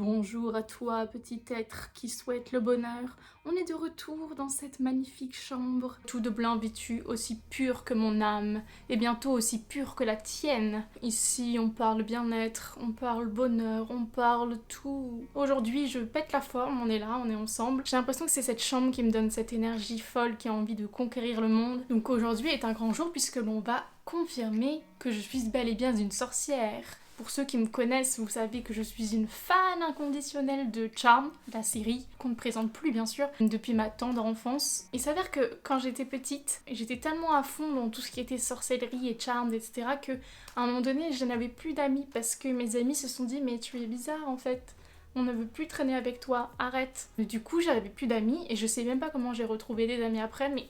Bonjour à toi, petit être qui souhaite le bonheur. On est de retour dans cette magnifique chambre, tout de blanc vêtu, aussi pur que mon âme, et bientôt aussi pur que la tienne. Ici, on parle bien-être, on parle bonheur, on parle tout. Aujourd'hui, je pète la forme, on est là, on est ensemble. J'ai l'impression que c'est cette chambre qui me donne cette énergie folle qui a envie de conquérir le monde. Donc aujourd'hui est un grand jour puisque l'on va confirmer que je suis bel et bien une sorcière. Pour ceux qui me connaissent, vous savez que je suis une fan inconditionnelle de Charmed, la série, qu'on ne présente plus bien sûr, depuis ma tendre enfance. Il s'avère que quand j'étais petite, j'étais tellement à fond dans tout ce qui était sorcellerie et Charmed, etc. que à un moment donné, je n'avais plus d'amis parce que mes amis se sont dit « mais tu es bizarre en fait ». On ne veut plus traîner avec toi, arrête. Du coup, j'avais plus d'amis et je sais même pas comment j'ai retrouvé des amis après, mais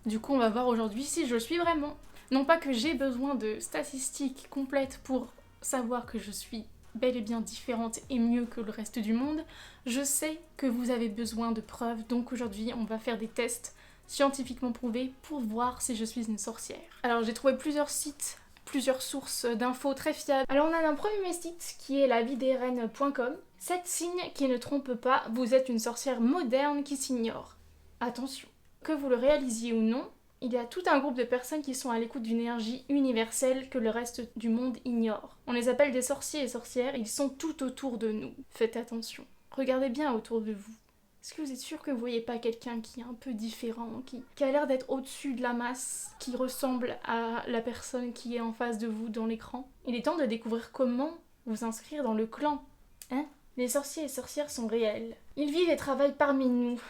du coup, on va voir aujourd'hui si je le suis vraiment. Non pas que j'ai besoin de statistiques complètes pour savoir que je suis bel et bien différente et mieux que le reste du monde, je sais que vous avez besoin de preuves, donc aujourd'hui on va faire des tests scientifiquement prouvés pour voir si je suis une sorcière. Alors j'ai trouvé plusieurs sites, plusieurs sources d'infos très fiables. Alors on a un premier site qui est lavidesreines.com. 7 signes qui ne trompent pas, vous êtes une sorcière moderne qui s'ignore. Attention, que vous le réalisiez ou non, il y a tout un groupe de personnes qui sont à l'écoute d'une énergie universelle que le reste du monde ignore. On les appelle des sorciers et sorcières, ils sont tout autour de nous. Faites attention. Regardez bien autour de vous. Est-ce que vous êtes sûr que vous voyez pas quelqu'un qui est un peu différent, qui a l'air d'être au-dessus de la masse, qui ressemble à la personne qui est en face de vous dans l'écran? Il est temps de découvrir comment vous inscrire dans le clan. Hein? Les sorciers et sorcières sont réels. Ils vivent et travaillent parmi nous.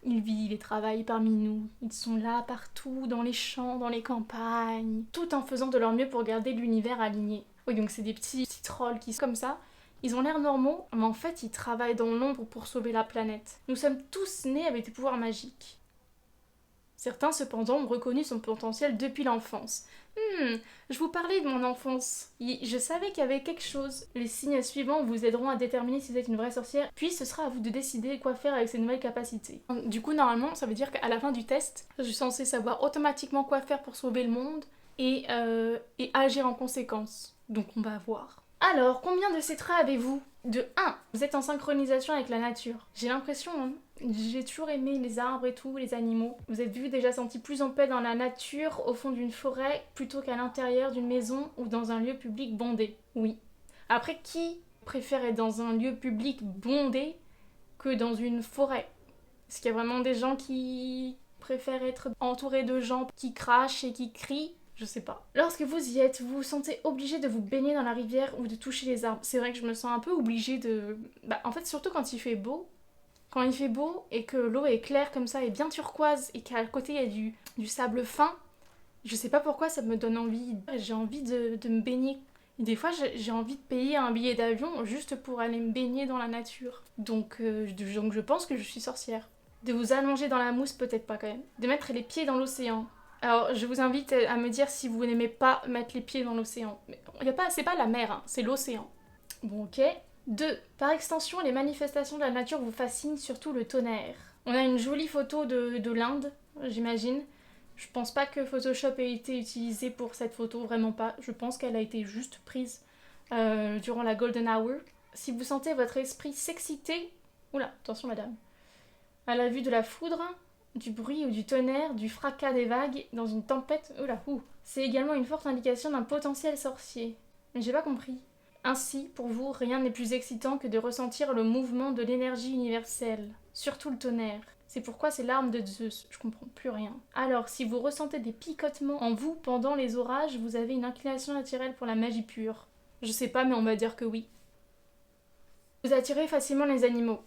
Ils vivent et travaillent parmi nous. Ils sont là partout, dans les champs, dans les campagnes, tout en faisant de leur mieux pour garder l'univers aligné. Oui, donc c'est des petits trolls qui sont comme ça. Ils ont l'air normaux, mais en fait, ils travaillent dans l'ombre pour sauver la planète. Nous sommes tous nés avec des pouvoirs magiques. Certains, cependant, ont reconnu son potentiel depuis l'enfance. Je vous parlais de mon enfance. Je savais qu'il y avait quelque chose. Les signes suivants vous aideront à déterminer si vous êtes une vraie sorcière, puis ce sera à vous de décider quoi faire avec ces nouvelles capacités. Du coup, normalement, ça veut dire qu'à la fin du test, je suis censée savoir automatiquement quoi faire pour sauver le monde et agir en conséquence. Donc on va voir. Alors, combien de ces traits avez-vous? De 1. Vous êtes en synchronisation avec la nature. J'ai l'impression, j'ai toujours aimé les arbres et tout, les animaux. Vous êtes déjà senti plus en paix dans la nature, au fond d'une forêt, plutôt qu'à l'intérieur d'une maison ou dans un lieu public bondé. Oui. Après, qui préfère être dans un lieu public bondé que dans une forêt? Est-ce qu'il y a vraiment des gens qui préfèrent être entourés de gens qui crachent et qui crient? Je sais pas. Lorsque vous y êtes, vous vous sentez obligé de vous baigner dans la rivière ou de toucher les arbres. C'est vrai que je me sens un peu obligée de... en fait, surtout quand il fait beau. Quand il fait beau et que l'eau est claire comme ça et bien turquoise et qu'à côté il y a du sable fin, je sais pas pourquoi ça me donne envie. J'ai envie de me baigner. Et des fois, j'ai envie de payer un billet d'avion juste pour aller me baigner dans la nature. Donc je pense que je suis sorcière. De vous allonger dans la mousse, peut-être pas quand même. De mettre les pieds dans l'océan. Alors, je vous invite à me dire si vous n'aimez pas mettre les pieds dans l'océan. C'est pas la mer, hein, c'est l'océan. Bon, ok. 2. Par extension, les manifestations de la nature vous fascinent, surtout le tonnerre. On a une jolie photo de l'Inde, j'imagine. Je pense pas que Photoshop ait été utilisé pour cette photo, vraiment pas. Je pense qu'elle a été juste prise durant la Golden Hour. Si vous sentez votre esprit s'exciter... Oula, attention madame. À la vue de la foudre, du bruit ou du tonnerre, du fracas des vagues dans une tempête, c'est également une forte indication d'un potentiel sorcier. Mais j'ai pas compris. Ainsi, pour vous, rien n'est plus excitant que de ressentir le mouvement de l'énergie universelle, surtout le tonnerre. C'est pourquoi c'est l'arme de Zeus, je comprends plus rien. Alors, si vous ressentez des picotements en vous pendant les orages, vous avez une inclination naturelle pour la magie pure. Je sais pas, mais on va dire que oui. Vous attirez facilement les animaux.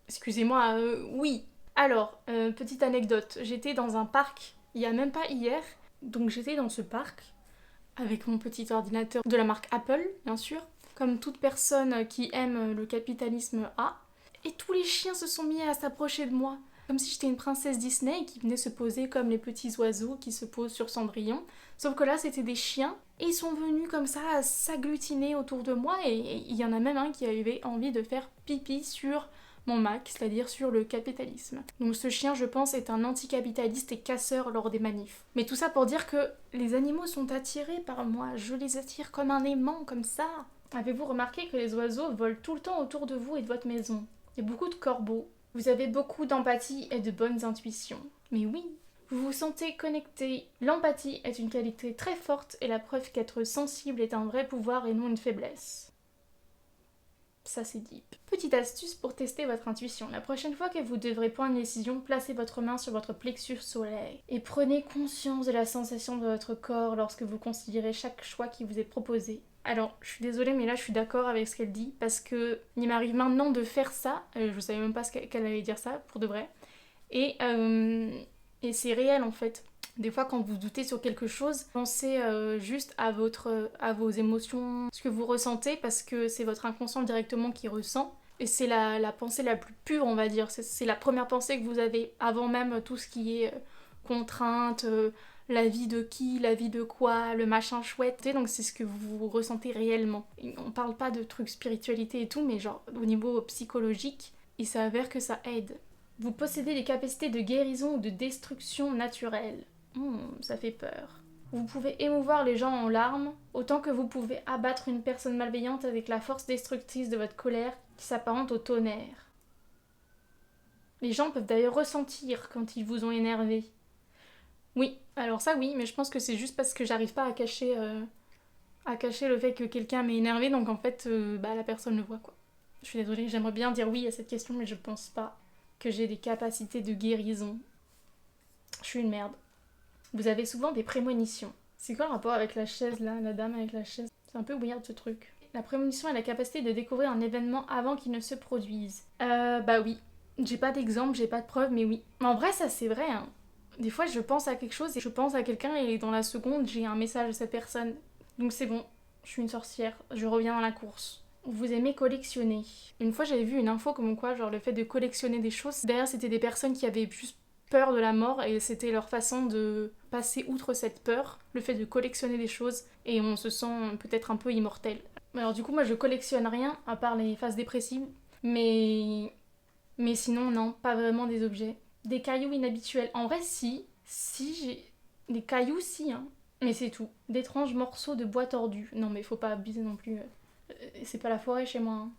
Excusez-moi, oui. Alors, petite anecdote, j'étais dans un parc, il y a même pas hier, donc j'étais dans ce parc, avec mon petit ordinateur de la marque Apple, bien sûr, comme toute personne qui aime le capitalisme a, et tous les chiens se sont mis à s'approcher de moi, comme si j'étais une princesse Disney qui venait se poser comme les petits oiseaux qui se posent sur Cendrillon, sauf que là c'était des chiens, et ils sont venus comme ça à s'agglutiner autour de moi, et il y en a même un qui avait envie de faire pipi sur mon Mac, c'est-à-dire sur le capitalisme. Donc ce chien, je pense, est un anticapitaliste et casseur lors des manifs. Mais tout ça pour dire que les animaux sont attirés par moi, je les attire comme un aimant, comme ça. Avez-vous remarqué que les oiseaux volent tout le temps autour de vous et de votre maison? Il y a beaucoup de corbeaux. Vous avez beaucoup d'empathie et de bonnes intuitions. Mais oui, vous vous sentez connecté. L'empathie est une qualité très forte et la preuve qu'être sensible est un vrai pouvoir et non une faiblesse. Ça c'est deep. Petite astuce pour tester votre intuition. La prochaine fois que vous devrez prendre une décision, placez votre main sur votre plexus solaire et prenez conscience de la sensation de votre corps lorsque vous considérez chaque choix qui vous est proposé. Alors, je suis désolée, mais là je suis d'accord avec ce qu'elle dit parce que il m'arrive maintenant de faire ça. Je savais même pas qu'elle allait dire ça pour de vrai. Et c'est réel en fait. Des fois, quand vous doutez sur quelque chose, pensez juste à vos émotions, ce que vous ressentez, parce que c'est votre inconscient directement qui ressent. Et c'est la pensée la plus pure, on va dire. C'est la première pensée que vous avez, avant même tout ce qui est contrainte, la vie de qui, la vie de quoi, le machin chouette. Donc c'est ce que vous ressentez réellement. Et on parle pas de trucs spiritualité et tout, mais genre au niveau psychologique, il s'avère que ça aide. Vous possédez des capacités de guérison ou de destruction naturelle. Ça fait peur. Vous pouvez émouvoir les gens en larmes, autant que vous pouvez abattre une personne malveillante avec la force destructrice de votre colère qui s'apparente au tonnerre. Les gens peuvent d'ailleurs ressentir quand ils vous ont énervé. Oui, alors ça oui, mais je pense que c'est juste parce que j'arrive pas à cacher le fait que quelqu'un m'est énervé, donc en fait, la personne le voit quoi. Je suis désolée, j'aimerais bien dire oui à cette question, mais je pense pas que j'ai des capacités de guérison. Je suis une merde. Vous avez souvent des prémonitions. C'est quoi le rapport avec la chaise là, la dame avec la chaise? C'est un peu weird ce truc. La prémonition est la capacité de découvrir un événement avant qu'il ne se produise. Bah oui. J'ai pas d'exemple, j'ai pas de preuve, mais oui. Mais en vrai, ça c'est vrai, hein. Des fois, je pense à quelque chose et je pense à quelqu'un et dans la seconde, j'ai un message de cette personne. Donc c'est bon, je suis une sorcière, je reviens dans la course. Vous aimez collectionner. Une fois, j'avais vu une info comme quoi, genre le fait de collectionner des choses, derrière c'était des personnes qui avaient juste peur de la mort et c'était leur façon de passer outre cette peur, le fait de collectionner des choses et on se sent peut-être un peu immortel. Alors du coup moi je collectionne rien à part les phases dépressives, mais sinon non, pas vraiment des objets. Des cailloux inhabituels. En vrai si j'ai des cailloux si hein, mais c'est tout. D'étranges morceaux de bois tordus. Non mais faut pas abuser non plus. C'est pas la forêt chez moi. Hein.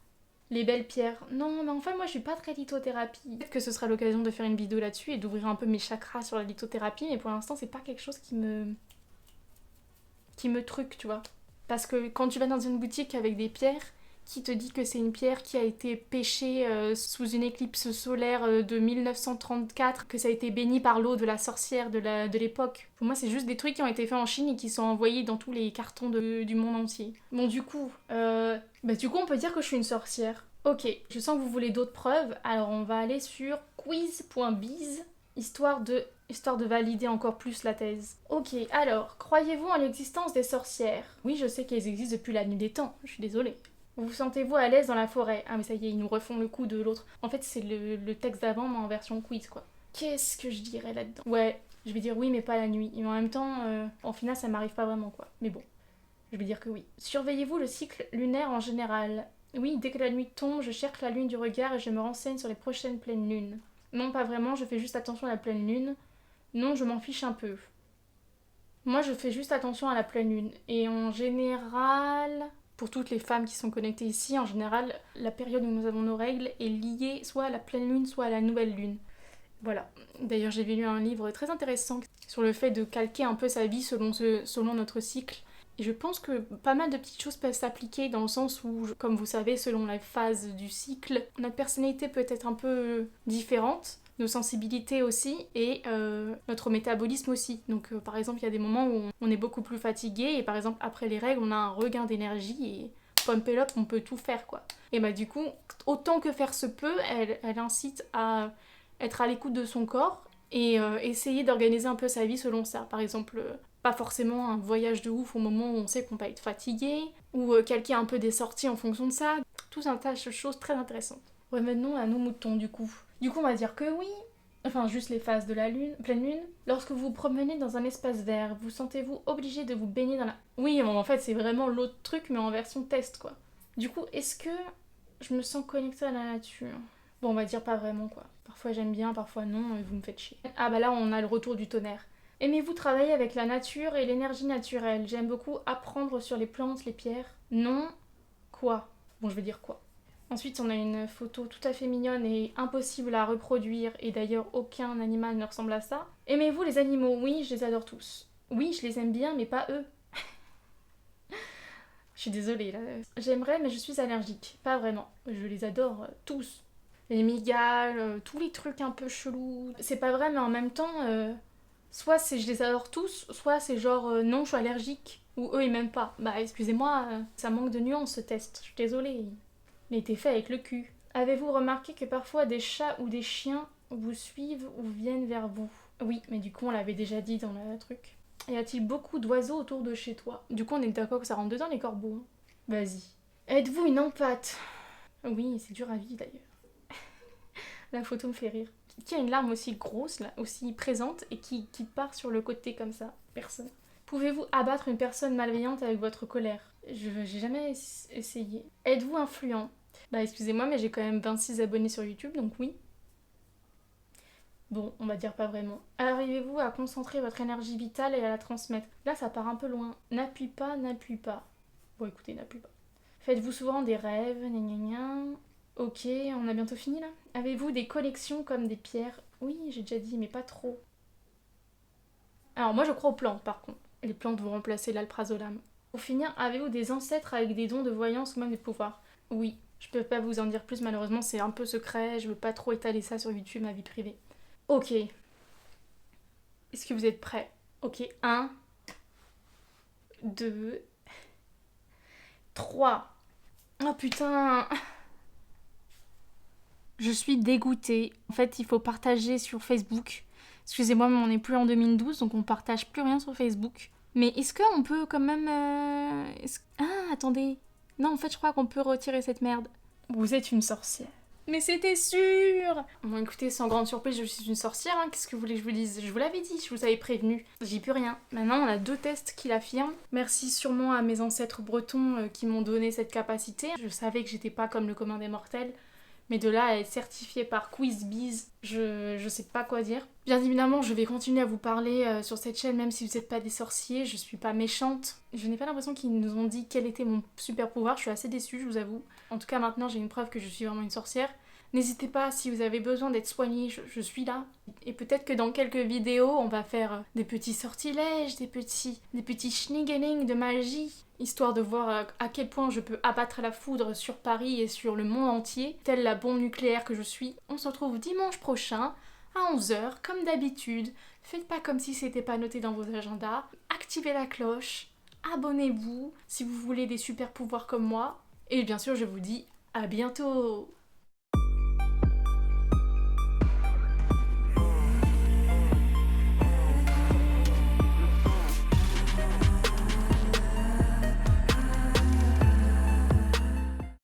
Les belles pierres. Non, mais enfin, moi, je suis pas très lithothérapie. Peut-être que ce sera l'occasion de faire une vidéo là-dessus et d'ouvrir un peu mes chakras sur la lithothérapie, mais pour l'instant, c'est pas quelque chose qui me truque, tu vois. Parce que quand tu vas dans une boutique avec des pierres, qui te dit que c'est une pierre qui a été pêchée sous une éclipse solaire de 1934, que ça a été béni par l'eau de la sorcière de l'époque. Pour moi, c'est juste des trucs qui ont été faits en Chine et qui sont envoyés dans tous les cartons du monde entier. Bon, du coup, on peut dire que je suis une sorcière. Ok, je sens que vous voulez d'autres preuves, alors on va aller sur quiz.biz, histoire de valider encore plus la thèse. Ok, alors, croyez-vous en l'existence des sorcières? Oui, je sais qu'elles existent depuis la nuit des temps, je suis désolée. Vous sentez-vous à l'aise dans la forêt? Ah mais ça y est, ils nous refont le coup de l'autre. En fait, c'est le texte d'avant, mais en version quiz, quoi. Qu'est-ce que je dirais là-dedans? Ouais, je vais dire oui, mais pas la nuit. Et en même temps, en final, ça m'arrive pas vraiment, quoi. Mais bon, je vais dire que oui. Surveillez-vous le cycle lunaire en général? Oui, dès que la nuit tombe, je cherche la lune du regard et je me renseigne sur les prochaines pleines lunes. Non, pas vraiment, je fais juste attention à la pleine lune. Non, je m'en fiche un peu. Moi, je fais juste attention à la pleine lune. Et en général... Pour toutes les femmes qui sont connectées ici, en général, la période où nous avons nos règles est liée soit à la pleine lune, soit à la nouvelle lune. Voilà. D'ailleurs, j'ai lu un livre très intéressant sur le fait de calquer un peu sa vie selon notre cycle. Et je pense que pas mal de petites choses peuvent s'appliquer dans le sens où, comme vous savez, selon la phase du cycle, notre personnalité peut être un peu différente, nos sensibilités aussi et notre métabolisme aussi. Donc par exemple, il y a des moments où on est beaucoup plus fatigué et par exemple, après les règles, on a un regain d'énergie et pump it up, on peut tout faire quoi. Et bah du coup, autant que faire se peut, elle incite à être à l'écoute de son corps et essayer d'organiser un peu sa vie selon ça. Par exemple, pas forcément un voyage de ouf au moment où on sait qu'on va être fatigué, ou calquer un peu des sorties en fonction de ça. Tout un tas de choses très intéressantes. Revenons à nos moutons du coup. Du coup, on va dire que oui, enfin juste les phases de la lune, pleine lune. Lorsque vous vous promenez dans un espace vert, vous sentez-vous obligé de vous baigner dans la... Oui, bon, en fait, c'est vraiment l'autre truc, mais en version test, quoi. Du coup, est-ce que je me sens connectée à la nature? Bon, on va dire pas vraiment, quoi. Parfois j'aime bien, parfois non, et vous me faites chier. Ah bah là, on a le retour du tonnerre. Aimez-vous travailler avec la nature et l'énergie naturelle? J'aime beaucoup apprendre sur les plantes, les pierres. Non, Quoi? Bon, je vais dire quoi. Ensuite, on a une photo tout à fait mignonne et impossible à reproduire, et d'ailleurs aucun animal ne ressemble à ça. Aimez-vous les animaux? Oui, je les adore tous. Oui, je les aime bien, mais pas eux. Je suis désolée là. J'aimerais, mais je suis allergique. Pas vraiment. Je les adore tous. Les migales, tous les trucs un peu chelous. C'est pas vrai, mais en même temps, soit c'est je les adore tous, soit c'est genre non, je suis allergique. Ou eux, ils m'aiment pas. Bah, excusez-moi, ça manque de nuance ce test. Je suis désolée. Il a été fait avec le cul. Avez-vous remarqué que parfois des chats ou des chiens vous suivent ou viennent vers vous? Oui, mais du coup, on l'avait déjà dit dans le truc. Y a-t-il beaucoup d'oiseaux autour de chez toi? Du coup, on est d'accord que ça rentre dedans, les corbeaux. Hein. Vas-y. Êtes-vous une empâte? Oui, c'est dur à vivre d'ailleurs. La photo me fait rire. Qui a une larme aussi grosse, là, aussi présente, et qui part sur le côté comme ça? Personne. Pouvez-vous abattre une personne malveillante avec votre colère? J'ai jamais essayé. Êtes-vous influent? Bah excusez-moi, mais j'ai quand même 26 abonnés sur YouTube, donc oui. Bon, on va dire pas vraiment. Arrivez-vous à concentrer votre énergie vitale et à la transmettre? Là, ça part un peu loin. N'appuie pas, n'appuie pas. Bon, écoutez, n'appuie pas. Faites-vous souvent des rêves? Gna gna gna. Ok, on a bientôt fini là. Avez-vous des collections comme des pierres? Oui, j'ai déjà dit, mais pas trop. Alors moi, je crois aux plantes, par contre. Les plantes vont remplacer l'alprazolam. Pour finir, avez-vous des ancêtres avec des dons de voyance ou même des pouvoirs? Oui. Je peux pas vous en dire plus, malheureusement, c'est un peu secret. Je veux pas trop étaler ça sur YouTube, ma vie privée. Ok. Est-ce que vous êtes prêts? Ok, 1, 2, 3. Oh putain. Je suis dégoûtée. En fait, il faut partager sur Facebook. Excusez-moi, mais on n'est plus en 2012, donc on partage plus rien sur Facebook. Mais est-ce qu'on peut quand même... Ah, attendez. Non, en fait, je crois qu'on peut retirer cette merde. Vous êtes une sorcière. Mais c'était sûr! Bon, écoutez, sans grande surprise, je suis une sorcière, hein. Qu'est-ce que vous voulez que je vous dise? Je vous l'avais dit, je vous avais prévenu. J'y peux rien. Maintenant, on a 2 tests qui l'affirment. Merci sûrement à mes ancêtres bretons qui m'ont donné cette capacité. Je savais que j'étais pas comme le commun des mortels. Mais de là à être certifiée par QuizBiz, je sais pas quoi dire. Bien évidemment, je vais continuer à vous parler sur cette chaîne, même si vous n'êtes pas des sorciers, je suis pas méchante. Je n'ai pas l'impression qu'ils nous ont dit quel était mon super pouvoir, je suis assez déçue, je vous avoue. En tout cas, maintenant, j'ai une preuve que je suis vraiment une sorcière. N'hésitez pas, si vous avez besoin d'être soigné, je suis là. Et peut-être que dans quelques vidéos, on va faire des petits sortilèges, des petits schnigeling de magie, histoire de voir à quel point je peux abattre la foudre sur Paris et sur le monde entier, telle la bombe nucléaire que je suis. On se retrouve dimanche prochain, à 11h, comme d'habitude. Faites pas comme si c'était pas noté dans vos agendas. Activez la cloche, abonnez-vous si vous voulez des super pouvoirs comme moi. Et bien sûr, je vous dis à bientôt!